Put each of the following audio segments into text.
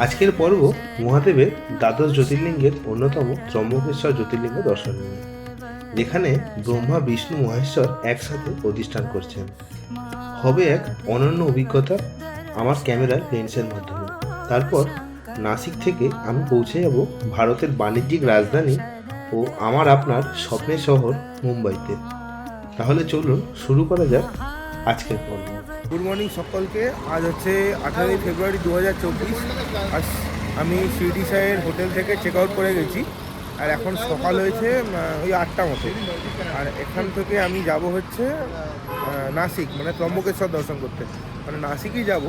আজকের পর্ব মহাদেবের দ্বাদশ জ্যোতির্লিঙ্গের অন্যতম ত্রম্বকেশ্বর জ্যোতির্লিঙ্গ দর্শন নিয়ে, যেখানে ব্রহ্মা বিষ্ণু মহেশ্বর একসাথে প্রতিষ্ঠান করছেন। হবে এক অনন্য অভিজ্ঞতা আমার ক্যামেরার লেন্সের মাধ্যমে। তারপর নাসিক থেকে আমি পৌঁছে যাব ভারতের বাণিজ্যিক রাজধানী ও আমার আপনার স্বপ্নের শহর মুম্বাইতে। তাহলে চলুন শুরু করা যাক আজকের পর্ব। গুড মর্নিং সকলকে। আজ হচ্ছে 18ই ফেব্রুয়ারি 2024। আজ আমি শিরডি সাহের হোটেল থেকে চেক আউট করে গেছি, আর এখন সকাল হয়েছে ওই 8টা মতো। আর এখান থেকে আমি যাব হচ্ছে নাসিক, মানে ত্রম্বকেশ্বর দর্শন করতে। মানে নাসিকই যাব,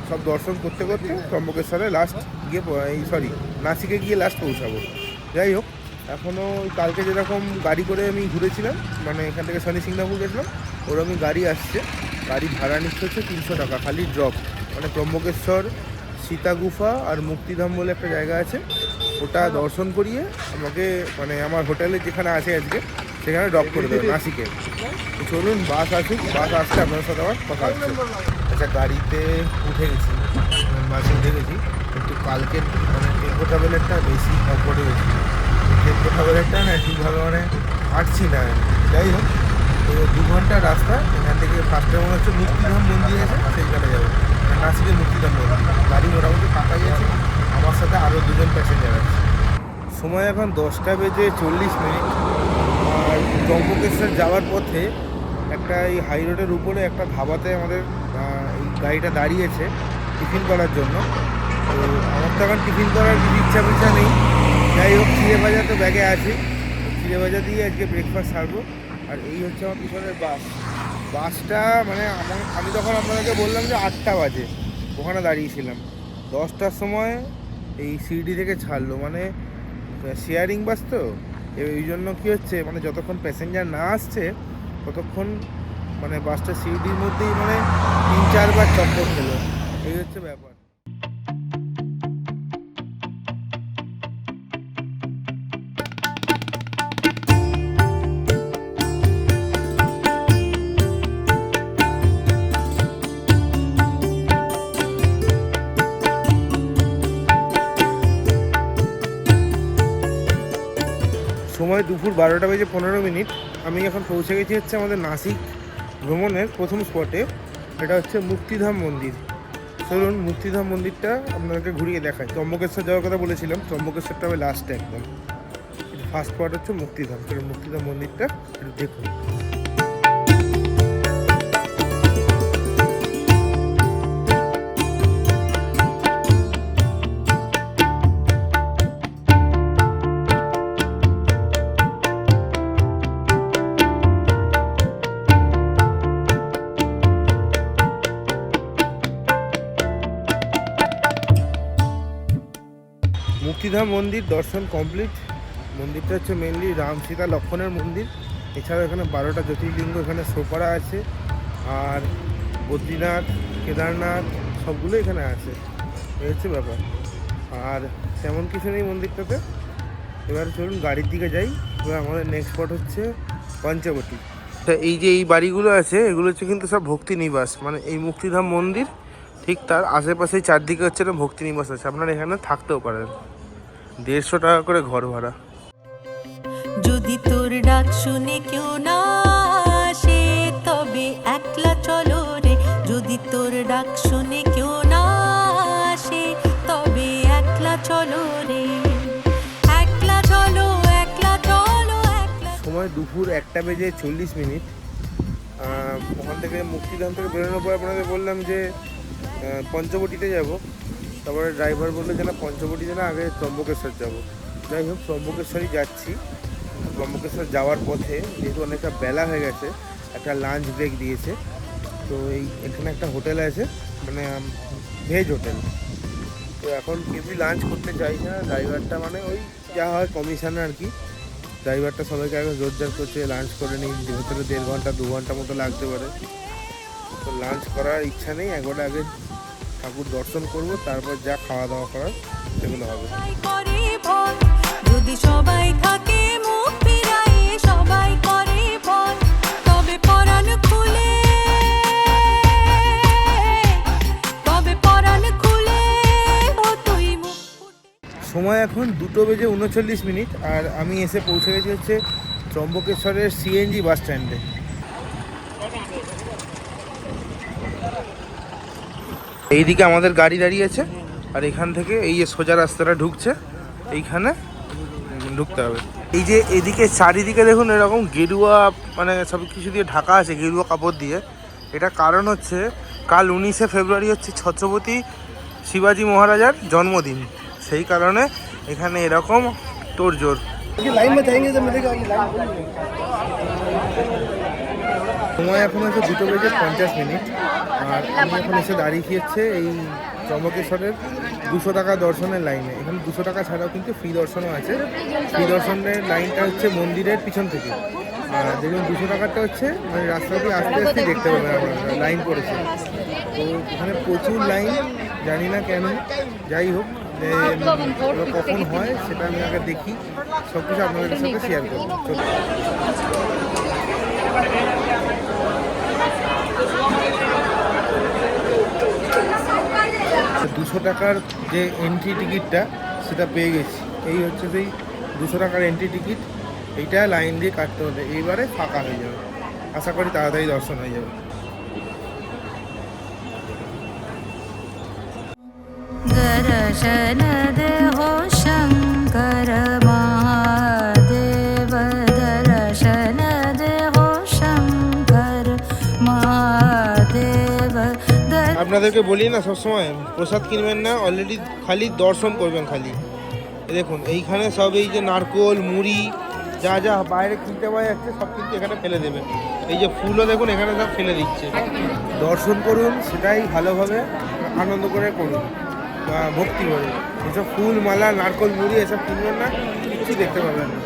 সব দর্শন করতে করতে ত্রম্বকেশ্বরে লাস্ট গিয়ে নাসিকে গিয়ে লাস্ট পৌঁছাবো। যাই হোক, এখনও কালকে যেরকম গাড়ি করে আমি ঘুরেছিলাম, মানে এখান থেকে শনি সিংনাপুর গেছিলাম, ওরকমই গাড়ি আসছে। গাড়ি ভাড়া নিচ্ছে হচ্ছে 300 টাকা খালি ড্রপ। মানে ত্রম্বকেশ্বর, সীতা গুফা আর মুক্তিধাম বলে একটা জায়গা আছে, ওটা দর্শন করিয়ে আমাকে মানে আমার হোটেলে যেখানে আছে আজকে সেখানে ড্রপ করে দেবে নাসিকে। তো চলুন, বাস আসুক, বাস আসলে আপনার সাথে আমার কথা হচ্ছে। আচ্ছা, গাড়িতে উঠে গেছি, বাসে উঠে গেছি, কিন্তু কালকে মানে টেম্পো ট্রাভেলারটা বেশি অপরে গেছি। টেম্পো ট্রাভেলারটা না ঠিকভাবে মানে হাঁটছি না। যাই হোক, তো 2 ঘন্টা রাস্তা। এখান থেকে ফার্স্টে মনে হচ্ছে মুক্তিধাম মন্দির আছে, সেইখানে যাবো, নাসিকের মুক্তিধাম মন্দির। গাড়ি মোটামুটি ফাঁকাই আছে, আমার সাথে আরও 2জন প্যাসেঞ্জার আছে। সময় এখন 10টা বেজে 40 মিনিট। আর ত্রম্বকেশ্বর যাওয়ার পথে একটা এই হাই রোডের উপরে একটা ধাবাতে আমাদের এই গাড়িটা দাঁড়িয়েছে টিফিন করার জন্য। তো আমার তো এখন টিফিন করার কিছু ইচ্ছা নেই। যাই হোক, চিড়ে ভাজা তো ব্যাগে আছে, চিড়ে ভাজা দিয়ে আজকে ব্রেকফাস্ট সারবো। আর এই হচ্ছে আমার পিছনের বাসটা। মানে আমি তখন আপনাদেরকে বললাম যে 8টা বাজে ওখানে দাঁড়িয়েছিলাম, 10টার সময় এই শিরডি থেকে ছাড়লো। মানে শেয়ারিং বাস তো, এই জন্য কী হচ্ছে, মানে যতক্ষণ প্যাসেঞ্জার না আসছে ততক্ষণ মানে বাসটা শিরডির মধ্যেই মানে 3-4 বার চক্কর খেলো। এই হচ্ছে ব্যাপার। সময় দুপুর 12টা বেজে 15 মিনিট। আমি এখন পৌঁছে গেছি হচ্ছে আমাদের নাসিক ভ্রমণের প্রথম স্পটে। এটা হচ্ছে মুক্তিধাম মন্দির। চলুন মুক্তিধাম মন্দিরটা আপনাদেরকে ঘুরিয়ে দেখাই। ত্রম্বকেশ্বর যাওয়ার কথা বলেছিলাম, ত্রম্বকেশ্বরটা হবে লাস্টে একদম। ফার্স্ট স্পট হচ্ছে মুক্তিধাম। চলুন মুক্তিধাম মন্দিরটা একটু দেখুন। মুক্তিধাম মন্দির দর্শন কমপ্লিট। মন্দিরটা হচ্ছে মেনলি রাম সীতা লক্ষ্মণের মন্দির। এছাড়াও এখানে 12টা জ্যোতির্লিঙ্গ এখানে শো করা আছে, আর বদ্রীনাথ, কেদারনাথ সবগুলো এখানে আছে। এই হচ্ছে ব্যাপার। আর তেমন কিছু নেই মন্দিরটাতে। এবার চলুন গাড়ির দিকে যাই। এবার আমাদের নেক্সট স্পট হচ্ছে পঞ্চবটী। এই যে এই বাড়িগুলো আছে, এগুলো হচ্ছে কিন্তু সব ভক্তি নিবাস। মানে এই মুক্তিধাম মন্দির ঠিক তার আশেপাশেই চারদিকে হচ্ছে না ভক্তি নিবাস আছে, আপনারা এখানে থাকতেও পারেন। 150 টাকা করে ঘর ভাড়া। যদি তোর ডাক শুনে কেউ না আসে তবে একলা চলো রে। যদি তোর ডাক শুনে কেউ না আসে তবে একলা চলো রে। একলা চলো, একলা চলো, একলা। সময় দুপুর 1টা বেজে 40 মিনিট। ওখান থেকে মুক্তিধাম থেকে বেরোনোর পর আপনাদের বললাম যে পঞ্চবটিতে যাব। তারপরে ড্রাইভার বললো যে না, পঞ্চবটিতে না, আগে ত্রম্বকেশ্বর যাব। যাই হোক, ত্রম্বকেশ্বরই যাচ্ছি। ত্রম্বকেশ্বর যাওয়ার পথে যেহেতু অনেকটা বেলা হয়ে গেছে, একটা লাঞ্চ ব্রেক দিয়েছে। তো এখানে একটা হোটেল আছে, মানে ভেজ হোটেল। তো এখন কেউই লাঞ্চ করতে চাইছে না। ড্রাইভারটা মানে ওই যা হয় কমিশনে আর কি, ড্রাইভারটা সবাইকে আগে জোরজার করছে লাঞ্চ করে নিই, হোটেলে 1.5 ঘন্টা 2 ঘন্টা মতো লাগতে পারে। তো লাঞ্চ করার ইচ্ছা নেই, একবার আগে ঠাকুর দর্শন করব, তারপর যা খাওয়া দাওয়া করার সেগুলো হবে। যদি সবাই থাকে মুখ ফিরায়, সবাই করে ভয়, তবে পরাণ খুলে, তবে পরাণ খুলে ও সময় এখন 2:39 আর আমি এসে পৌঁছে গেছি হচ্ছে ত্রম্বকেশ্বরের সিএনজি বাস স্ট্যান্ডে। এইদিকে আমাদের গাড়ি দাঁড়িয়েছে আর এখান থেকে এই যে সোজা রাস্তাটা ঢুকছে, এইখানে ঢুকতে হবে। এই যে এদিকে চারিদিকে দেখুন এরকম গেরুয়া মানে সব কিছু দিয়ে ঢাকা আছে, গেরুয়া কাপড় দিয়ে। এটা কারণ হচ্ছে কাল 19শে ফেব্রুয়ারি হচ্ছে ছত্রপতি শিবাজি মহারাজার জন্মদিন, সেই কারণে এখানে এরকম তোড়জোড়। সময় এখন হচ্ছে 2:50 আর আমি এখন এসে দাঁড়িয়েছি হচ্ছে এই ত্রম্বকেশ্বরের 200 টাকা দর্শনের লাইনে। এখানে 200 টাকা ছাড়াও কিন্তু ফ্রি দর্শনও আছে। ফ্রি দর্শনের লাইনটা হচ্ছে মন্দিরের পিছন থেকে, আর দেখুন 200 টাকাটা হচ্ছে মানে রাস্তা দিয়ে আস্তে আস্তে দেখতে পাবেন আপনারা লাইন পড়েছে। তো এখানে প্রচুর লাইন, জানি না কেন, যাই হোক কখন হয় সেটা আমি আগে দেখি, সব কিছু আপনাদের সাথে শেয়ার করবো। 200 টাকার যে এন্ট্রি টিকিটটা সেটা পেয়ে গেছি। এই হচ্ছে সেই 200 টাকার এন্ট্রি টিকিট, এইটা লাইন দিয়ে কাটতে হবে। এইবারে ফাঁকা হয়ে যাবে, আশা করি তাড়াতাড়ি দর্শন হয়ে যাবে। दर्शन देहो शंकर महादेव, दर्शन देहो शंकर महादेव। আপনাদেরকে বলি না সবসময় প্রসাদ কিনবেন না, অলরেডি খালি দর্শন করবেন। খালি দেখুন এইখানে সব এই যে নারকোল মুড়ি যা যা বাইরে কিনতে পাওয়া যাচ্ছে সব কিন্তু এখানে ফেলে দেবেন। এই যে ফুলও দেখুন এখানে সব ফেলে দিচ্ছে। দর্শন করুন, সেটাই ভালোভাবে আনন্দ করে করুন বা ভক্তি করে। এসব ফুল মালা নারকোল মুড়ি এসব কিনবেন না, কিচ্ছু দেখতে পাবেন না।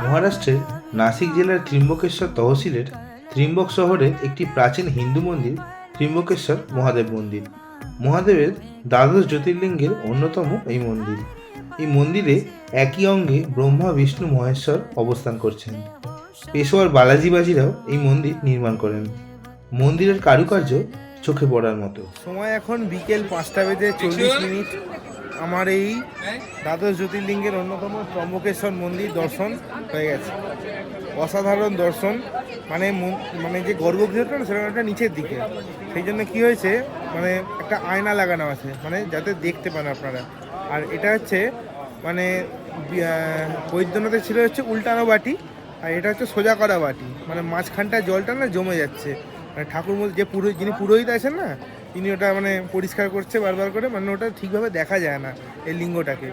মহারাষ্ট্রের নাসিক জেলার ত্রিম্বকেশ্বর তহসিলের ত্রিম্বক শহরে একটি প্রাচীন হিন্দু মন্দির ত্রিম্বকেশ্বর মহাদেব মন্দির। মহাদেবের দ্বাদশ জ্যোতির্লিঙ্গের অন্যতম এই মন্দির। এই মন্দিরে একই অঙ্গে ব্রহ্মা বিষ্ণু মহেশ্বর অবস্থান করছেন। পেশোয়ার বালাজি বাজিরাও এই মন্দির নির্মাণ করেন। মন্দিরের কারুকার্য চোখে পড়ার মতো। সময় এখন বিকেল 5:40। আমার এই দ্বাদশ জ্যোতির্লিঙ্গের অন্যতম ত্রম্বকেশ্বর মন্দির দর্শন হয়ে গেছে। অসাধারণ দর্শন, মানে যে গর্ভগৃহটা না সেরকম একটা নিচের দিকে, সেই জন্য কী হয়েছে মানে একটা আয়না লাগানো আছে, মানে যাতে দেখতে পান আপনারা। আর এটা হচ্ছে মানে বৈদ্যনাথে ছিল হচ্ছে উল্টানো বাটি, আর এটা হচ্ছে সোজা করা বাটি। মানে মাঝখানটা জলটা না জমে যাচ্ছে, মানে ঠাকুর যে যিনি পুরোহিত আছেন না, তিনি ওটা মানে পরিষ্কার করছে বারবার করে, মানে ওটা ঠিকভাবে দেখা যায় না এই লিঙ্গটাকে।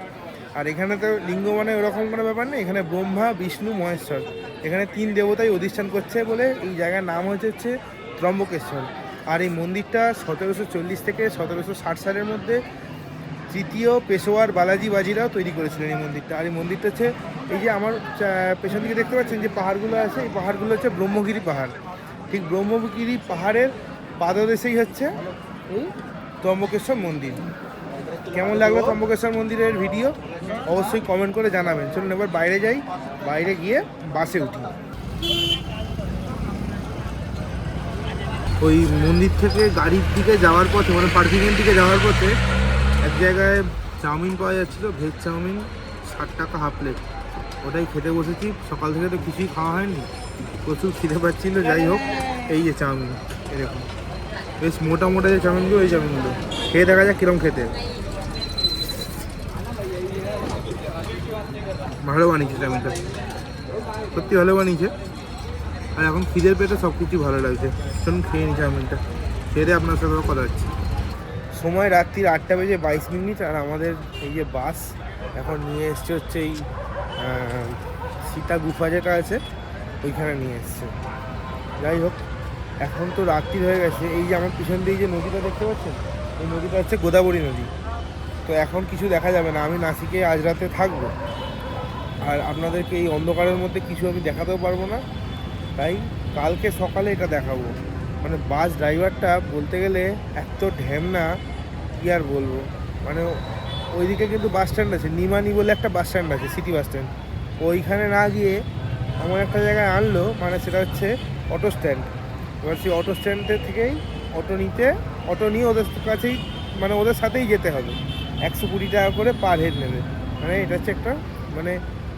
আর এখানে তো লিঙ্গ মানে ওরকম কোনো ব্যাপার নেই, এখানে ব্রহ্মা বিষ্ণু মহেশ্বর এখানে 3 দেবতাই অধিষ্ঠান করছে বলে এই জায়গার নাম হচ্ছে ত্রম্বকেশ্বর। আর এই মন্দিরটা 1740 থেকে 1760 সালের মধ্যে তৃতীয় পেশোয়ার বালাজি বাজিরাও তৈরি করেছিলেন এই মন্দিরটা। আর এই মন্দিরটা হচ্ছে এই যে আমার পেছন দিকে দেখতে পাচ্ছেন যে পাহাড়গুলো আছে, এই পাহাড়গুলো হচ্ছে ব্রহ্মগিরি পাহাড়। ঠিক ব্রহ্মগিরি পাহাড়ের পাদদেশেই হচ্ছে এই ত্রম্বকেশ্বর মন্দির। কেমন লাগলো ত্রম্বকেশ্বর মন্দিরের ভিডিও অবশ্যই কমেন্ট করে জানাবেন। চলুন এবার বাইরে যাই, বাইরে গিয়ে বাসে উঠি। ওই মন্দির থেকে গাড়ির দিকে যাওয়ার পথে, মানে পার্কিংয়ের দিকে যাওয়ার পথে এক জায়গায় চাউমিন পাওয়া যাচ্ছিলো, ভেজ চাউমিন 60 টাকা হাফ প্লেট। ওটাই খেতে বসেছি। সকাল থেকে তো কিছুই খাওয়া হয়নি, প্রচুর খিদে পাচ্ছিলো। যাই হোক, এই যে চাউমিন এরকম বেশ মোটা মোটা যে চাউমিনগুলো, এই চাউমিনগুলো খেয়ে দেখা যাক কীরকম খেতে। ভালো বানিয়েছে চাউমিনটা, সত্যি ভালো বানিয়েছে। আর এখন খিদের পেটে সব কিছু ভালো লাগছে। চলুন খেয়ে নিই চাউমিনটা, খেয়ে দিয়ে আপনার সাথে কথা হচ্ছে। সময় রাত্রির 8:22 আর আমাদের এই যে বাস এখন নিয়ে এসছে হচ্ছে এই সীতা গুফা যেটা আছে ওইখানে নিয়ে এসছে। যাই হোক, এখন তো রাত্রি হয়ে গেছে। এই যে আমার পিছন দিয়ে যে নদীটা দেখতে পাচ্ছেন, এই নদীটা হচ্ছে গোদাবরী নদী। তো এখন কিছু দেখা যাবে না, আমি নাসিকে আজ রাতে থাকবো, আর আপনাদেরকে এই অন্ধকারের মধ্যে কিছু আমি দেখাতেও পারবো না, তাই কালকে সকালে এটা দেখাবো। মানে বাস ড্রাইভারটা বলতে গেলে এত ঢ্যামনা, কী আর বলবো। মানে ওইদিকে কিন্তু বাস স্ট্যান্ড আছে, নিমানি বলে একটা বাস স্ট্যান্ড আছে, সিটি বাস স্ট্যান্ড। ওইখানে না গিয়ে এমন একটা জায়গায় আনলো, মানে সেটা হচ্ছে অটো স্ট্যান্ড। এবার সেই অটো স্ট্যান্ডের থেকেই অটো নিয়ে ওদের কাছেই মানে ওদের সাথেই যেতে হবে। 120 টাকা করে পার হেড নেবে, মানে এটা হচ্ছে একটা মানে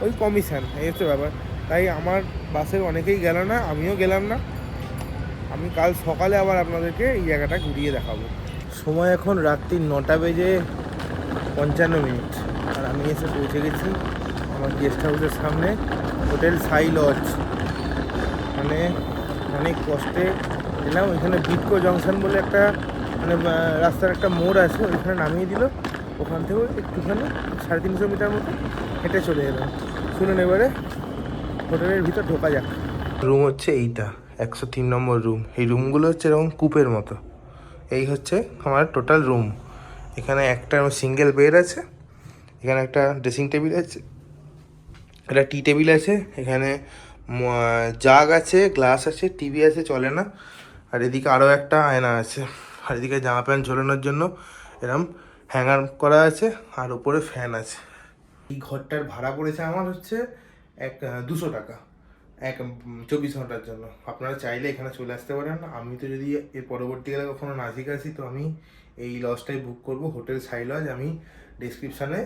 ওই কমিশন, এই হচ্ছে ব্যাপার। তাই আমার বাসের অনেকেই গেল না, আমিও গেলাম না। আমি কাল সকালে আবার আপনাদেরকে এই জায়গাটা ঘুরিয়ে দেখাবো। সময় এখন রাত্রি 9:55, আর আমি এসে পৌঁছে গেছি আমার গেস্ট হাউসের সামনে, হোটেল সাই লজ। মানে অনেক কষ্টে এলাম। ওইখানে বিটকো জংশন বলে একটা মানে রাস্তার একটা মোড় আছে, ওইখানে নামিয়ে দিল। ওখান থেকেও একটুখানি 350 মিটার মতো হেঁটে চলে এলাম। শুনুন এবারে হোটেলের ভিতর ঢোকা যাক। রুম হচ্ছে এইটা, 103 নম্বর রুম। এই রুমগুলো হচ্ছে এরকম কূপের মতো। এই হচ্ছে আমার টোটাল রুম। এখানে একটা সিঙ্গেল বেড আছে, এখানে একটা ড্রেসিং টেবিল আছে, একটা টি টেবিল আছে, এখানে জাগ আছে, গ্লাস আছে, টিভি আছে, চলে না। আর এদিকে আরও একটা আয়না আছে, আর এদিকে জামা প্যান্ট ঝোলানোর জন্য এরম হ্যাঙ্গার করা আছে, আর উপরে ফ্যান আছে। এই ঘরটার ভাড়া পড়েছে আমার হচ্ছে 200 টাকা 24 ঘন্টার জন্য। আপনারা চাইলে এখানে চলে আসতে পারেন। আমি তো যদি এর পরবর্তীকালে কখনো নাসিক আসি তো আমি এই লজটাই বুক করব, হোটেল সাই লজ। আমি ডেসক্রিপশানে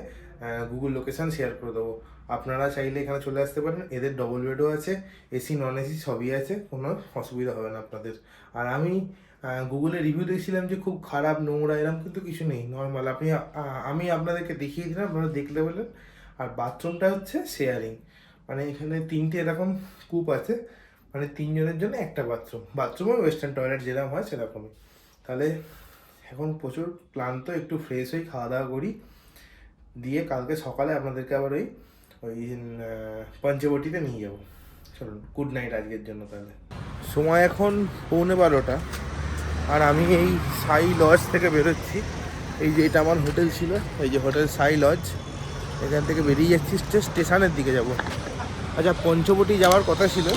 গুগল লোকেশান শেয়ার করে দেবো। আপনারা চাইলে এখানে চলে আসতে পারেন। এদের ডবল বেডও আছে, এসি নন এসি সবই আছে, কোনো অসুবিধা হবে না আপনাদের। আর আমি গুগলে রিভিউ দেখছিলাম যে খুব খারাপ, নোংরা, এরকম কিন্তু কিছু নেই, নর্মাল। আমি আপনাদেরকে দেখিয়ে দিলাম, আপনারা দেখলে বললেন। আর বাথরুমটা হচ্ছে শেয়ারিং, মানে এখানে 3টে এরকম কূপ আছে, মানে 3 জনের জন্য একটা বাথরুমও ওয়েস্টার্ন টয়লেট যেরকম হয় সেরকমই। তাহলে এখন প্রচুর ক্লান্ত, একটু ফ্রেশ হই, খাওয়া দাওয়া করি, দিয়ে কালকে সকালে আপনাদেরকে আবার ওই পঞ্চবটিতে নিয়ে যাবো। চলুন, গুড নাইট আজকের জন্য। তাহলে সময় এখন 11:15, আর আমি এই সাই লজ থেকে বেরোচ্ছি। এই যে এটা আমার হোটেল ছিল, এই যে হোটেল সাই লজ, এখান থেকে বেরিয়ে যাচ্ছি, স্টেশনের দিকে যাব। আচ্ছা, পঞ্চবটি যাওয়ার কথা ছিল,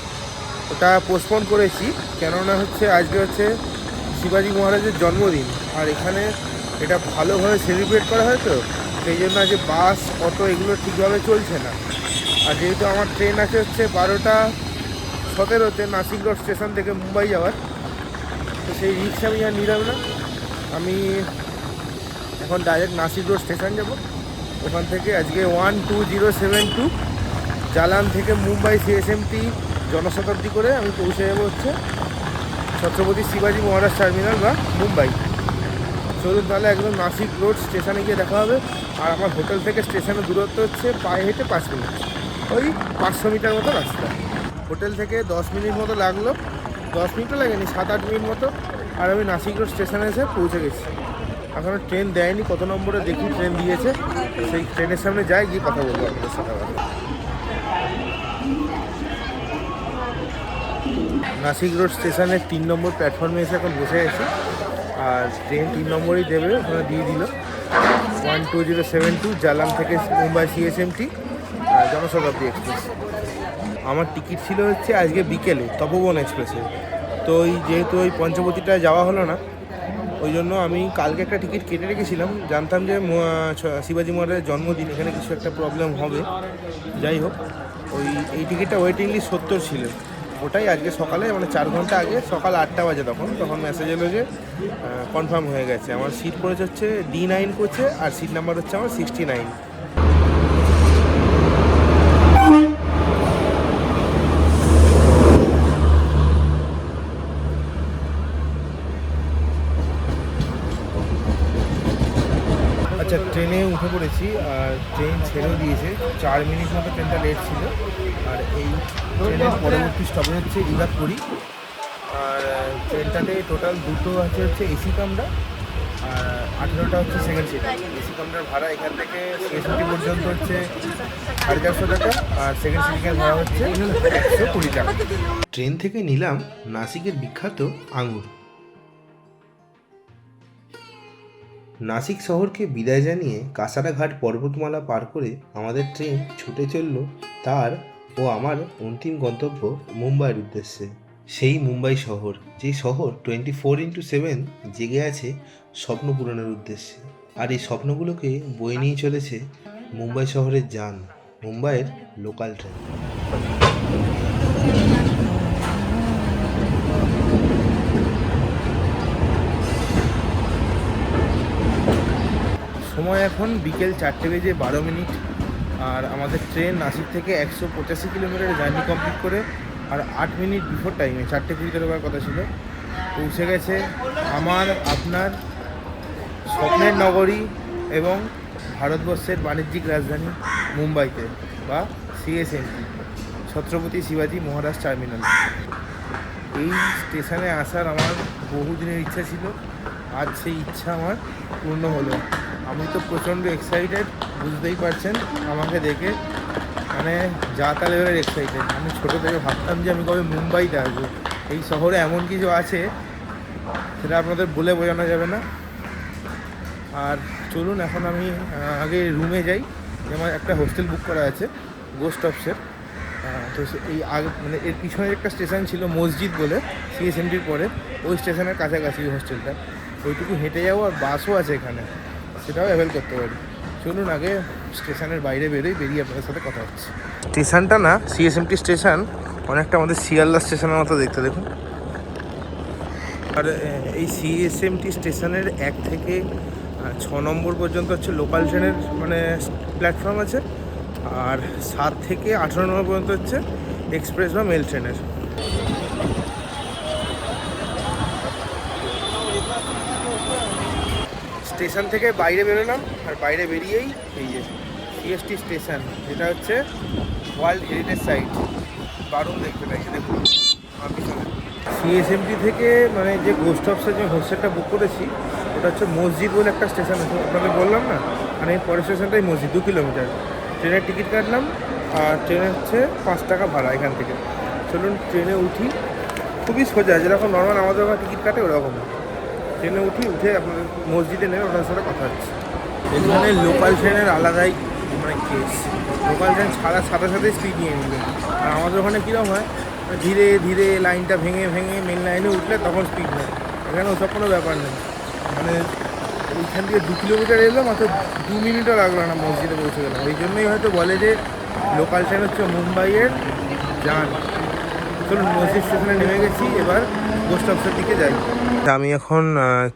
ওটা পোস্টপোন করেছি, কেননা আজকে হচ্ছে শিবাজি মহারাজের জন্মদিন, আর এখানে এটা ভালোভাবে সেলিব্রেট করা হয়, তো সেই জন্য আজকে বাস, অটো এগুলো ঠিকভাবে চলছে না। আর যেহেতু আমার ট্রেন আছে 12:17-তে নাসিক রোড স্টেশন থেকে মুম্বাই যাওয়ার, তো সেই রিক্স আমি আর নিলাম না। আমি এখন ডাইরেক্ট নাসিক রোড স্টেশন যাব। ওখান থেকে আজকে 12072 জালান থেকে মুম্বাই সিএসএমটি জনশতাব্দী করে আমি পৌঁছে যাবো ছত্রপতি শিবাজি মহারাজ টার্মিনাল বা মুম্বাই। চলুন তাহলে একদম নাসিক রোড স্টেশনে গিয়ে দেখা হবে। আর আমার হোটেল থেকে স্টেশনের দূরত্ব পায়ে হেঁটে 5 মিনিট, ওই 500 মিটার মতো রাস্তা। হোটেল থেকে 10 মিনিট মতো লাগলো, 10 মিনিটও লাগেনি, 7-8 মিনিট মতো, আর আমি নাসিক রোড স্টেশনে এসে পৌঁছে গেছি। এখনও ট্রেন দেয়নি, কত নম্বরে দেখি ট্রেন দিয়েছে, সেই ট্রেনের সামনে যাই, গিয়ে কথা বলবো আপনাদের সাথে। নাসিক রোড স্টেশনের 3 নম্বর প্ল্যাটফর্মে এসে এখন বসে গেছি, আর ট্রেন 3 নম্বরই দেবে, ওখানে দিয়ে দিল 12072 জালান থেকে মুম্বাই সিএসএমটি জনশতাব্দী এক্সপ্রেস। আমার টিকিট ছিল আজকে বিকেলে তপবন এক্সপ্রেসে, তো যেহেতু ওই পঞ্চবটিটা যাওয়া হলো না, ওই জন্য আমি কালকে একটা টিকিট কেটে রেখেছিলাম। জানতাম যে শিবাজি মহারাজের জন্মদিন, এখানে কিছু একটা প্রবলেম হবে। যাই হোক, এই টিকিটটা ওয়েটিং লিস্ট 70 ছিল, ওটাই আজকে সকালে মানে 4 ঘন্টা আগে, সকাল 8টা বাজে তখন মেসেজ এলো যে কনফার্ম হয়ে গেছে। আমার সিট পড়েছে D9 কোচে, আর সিট নাম্বার আমার 69। আচ্ছা, ট্রেনে উঠে পড়েছি, আর ট্রেন ছেড়েও দিয়েছে। 4 মিনিট মতো ট্রেনটা লেট ছিল। আর এই ট্রেনের পরবর্তী স্টপেজ ইগাতপুরি। আর ট্রেনটাতে টোটাল দুটো আছে এসি কামরা, আর 18টা সেকেন্ড সিট। এসি কামরার ভাড়া এখান থেকে সিএসএমটি পর্যন্ত 450 টাকা, আর সেকেন্ড সিটের ভাড়া 120 টাকা। ট্রেন থেকে নিলাম নাসিকের বিখ্যাত আঙুর। নাসিক শহরকে বিদায় জানিয়ে কাসারাঘাট পর্বতমালা পার করে আমাদের ট্রেন ছুটে চলল তার ও আমার অন্তিম গন্তব্য মুম্বাইয়ের উদ্দেশ্যে। সেই মুম্বাই শহর, যে শহর 24x7 জেগে আছে স্বপ্ন পূরণের উদ্দেশ্যে। আর এই স্বপ্নগুলোকে বয়ে নিয়ে চলেছে মুম্বাই শহরের যান, মুম্বাইয়ের লোকাল ট্রেন। সময় এখন বিকেল 4:12, আর আমাদের ট্রেন নাসিক থেকে 185 কিলোমিটার জার্নি কমপ্লিট করে আর 8 মিনিট বিফোর টাইমে 4:20 হওয়ার কথা ছিল পৌঁছে গেছে আমার আপনার স্বপ্নের নগরী এবং ভারতবর্ষের বাণিজ্যিক রাজধানী মুম্বাইতে, বা সিএসএমটি, ছত্রপতি শিবাজী মহারাজ টার্মিনাল। এই স্টেশনে আসার আমার বহুদিনের ইচ্ছা ছিল, আজ সেই ইচ্ছা আমার পূর্ণ হলো। আমি তো প্রচণ্ড এক্সাইটেড, বুঝতেই পারছেন আমাকে দেখে, মানে যা তা লেভেলের এক্সাইটেড। আমি ছোটো থেকে ভাবতাম যে আমি কবে মুম্বাইতে আসবো। এই শহরে এমন কিছু আছে সেটা আপনাদের বলে বোঝানো যাবে না। আর চলুন এখন আমি আগে রুমে যাই। আমার একটা হোস্টেল বুক করা আছে গোস্ট অফসের। তো এই আগে মানে এর পিছনে একটা স্টেশন ছিল মসজিদ বলে, সিএসএমটির পরে, ওই স্টেশনের কাছাকাছি হোস্টেলটা। ওইটুকু হেঁটে যাবো, আর বাসও আছে এখানে, সেটাও অ্যাভেল করতে পারি। চলুন আগে স্টেশনের বাইরে বেরিয়ে আপনাদের সাথে কথা হচ্ছে। স্টেশনটা না, সিএসএমটি স্টেশন অনেকটা আমাদের শিয়ালদা স্টেশনের মতো দেখতে, দেখুন। আর এই সিএসএমটি স্টেশনের 1 থেকে 6 নম্বর পর্যন্ত হচ্ছে লোকাল ট্রেনের মানে প্ল্যাটফর্ম আছে, আর 7 থেকে 18 নম্বর পর্যন্ত হচ্ছে এক্সপ্রেস বা মেল ট্রেনের। স্টেশন থেকে বাইরে বেরোলাম, আর বাইরে বেরিয়েই এই যে সিএসটি স্টেশন, যেটা হচ্ছে ওয়ার্ল্ড হেরিটেজ সাইট। দারুণ দেখতে লাগছে, দেখুন আমার পিছনে। সিএসএমটি থেকে মানে যে গোস্ট অফসের যে হোস্টেলটা বুক করেছি, ওটা হচ্ছে মসজিদ বলে একটা স্টেশন আছে, আপনাদের বললাম না, মানে এই পরের স্টেশনটাই মসজিদ, 2 কিলোমিটার। ট্রেনের টিকিট কাটলাম, আর ট্রেনে হচ্ছে 5 টাকা ভাড়া এখান থেকে। চলুন ট্রেনে উঠি, খুবই সোজা, যেরকম নর্মাল আমাদের ওখানে টিকিট কাটে ওরকম। ট্রেনে উঠে আপনাদের মসজিদে নেমে ওটার সাথে কথা হচ্ছে। এখানে লোকাল ট্রেনের আলাদাই মানে কেস, লোকাল ট্রেন ছাড়ার সাথে সাথে স্পিড নিয়ে নেবে। আর আমাদের ওখানে কীরকম হয়, ধীরে ধীরে লাইনটা ভেঙে মেন লাইনে উঠলে তখন স্পিড নেয়। এখানে ওসব কোনো ব্যাপার নেই, মানে ওইখান থেকে 2 কিলোমিটার এলো, মাত্র 2 মিনিটও লাগলো না মসজিদে পৌঁছে গেলাম। এই জন্যই হয়তো বলে যে লোকাল ট্রেন হচ্ছে মুম্বাইয়ের জান। চলুন মসজিদ স্টেশনে নেমে গেছি, এবার গোস্ট অফসের দিকে যাই। আমি এখন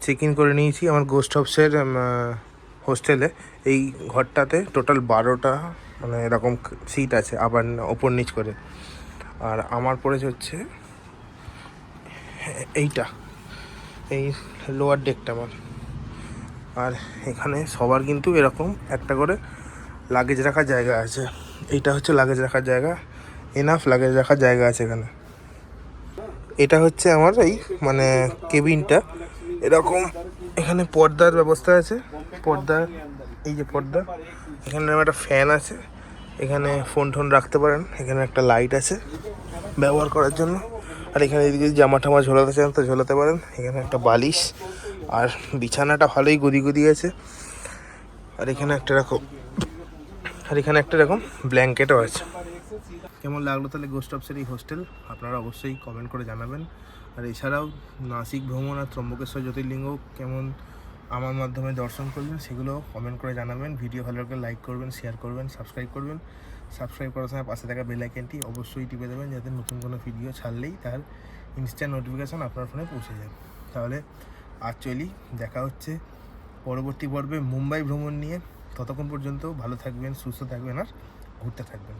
চেক ইন করে নিয়েছি আমার গোস্ট অফসের হোস্টেলে। এই ঘরটাতে টোটাল 12টা মানে এরকম সিট আছে, আবার ওপর নিচ করে। আর আমার পড়েছে হচ্ছে এইটা, এই লোয়ার ডেকটা আমার। আর এখানে সবার কিন্তু এরকম একটা করে লাগেজ রাখার জায়গা আছে। এইটা হচ্ছে লাগেজ রাখার জায়গা, এনাফ লাগেজ রাখার জায়গা আছে এখানে। এটা হচ্ছে আমার এই মানে কেবিনটা, এরকম এখানে পর্দার ব্যবস্থা আছে, পর্দা, এই যে পর্দা, এখানে একটা ফ্যান আছে, এখানে ফোন রাখতে পারেন, এখানে একটা লাইট আছে ব্যবহার করার জন্য। আর এখানে এদিকে জামা টামা ঝোলাতে চান তো ঝোলাতে পারেন। এখানে একটা বালিশ, আর বিছানাটা ভালোই গদি আছে। আর এখানে একটা এরকম ব্ল্যাঙ্কেটও আছে। কেমন লাগলো তাহলে গোস্ট অফসের এই হোস্টেল, আপনারা অবশ্যই কমেন্ট করে জানাবেন। আর এছাড়াও নাসিক ভ্রমণ আর ত্রম্বকেশ্বর জ্যোতির্লিঙ্গ কেমন আমার মাধ্যমে দর্শন করবেন, সেগুলো কমেন্ট করে জানাবেন। ভিডিও ভালো লাগলে লাইক করবেন, শেয়ার করবেন, সাবস্ক্রাইব করবেন। সাবস্ক্রাইব করার সময় পাশে থাকা বেল আইকনটি অবশ্যই টিপে দেবেন, যাতে নতুন কোনো ভিডিও ছাড়লেই তার ইনস্ট্যান্ট নোটিফিকেশান আপনার ফোনে পৌঁছে যায়। তাহলে আজ চলি, দেখা হচ্ছে পরবর্তী পর্বে মুম্বাই ভ্রমণ নিয়ে। ততক্ষণ পর্যন্ত ভালো থাকবেন, সুস্থ থাকবেন, আর ঘুরতে থাকবেন।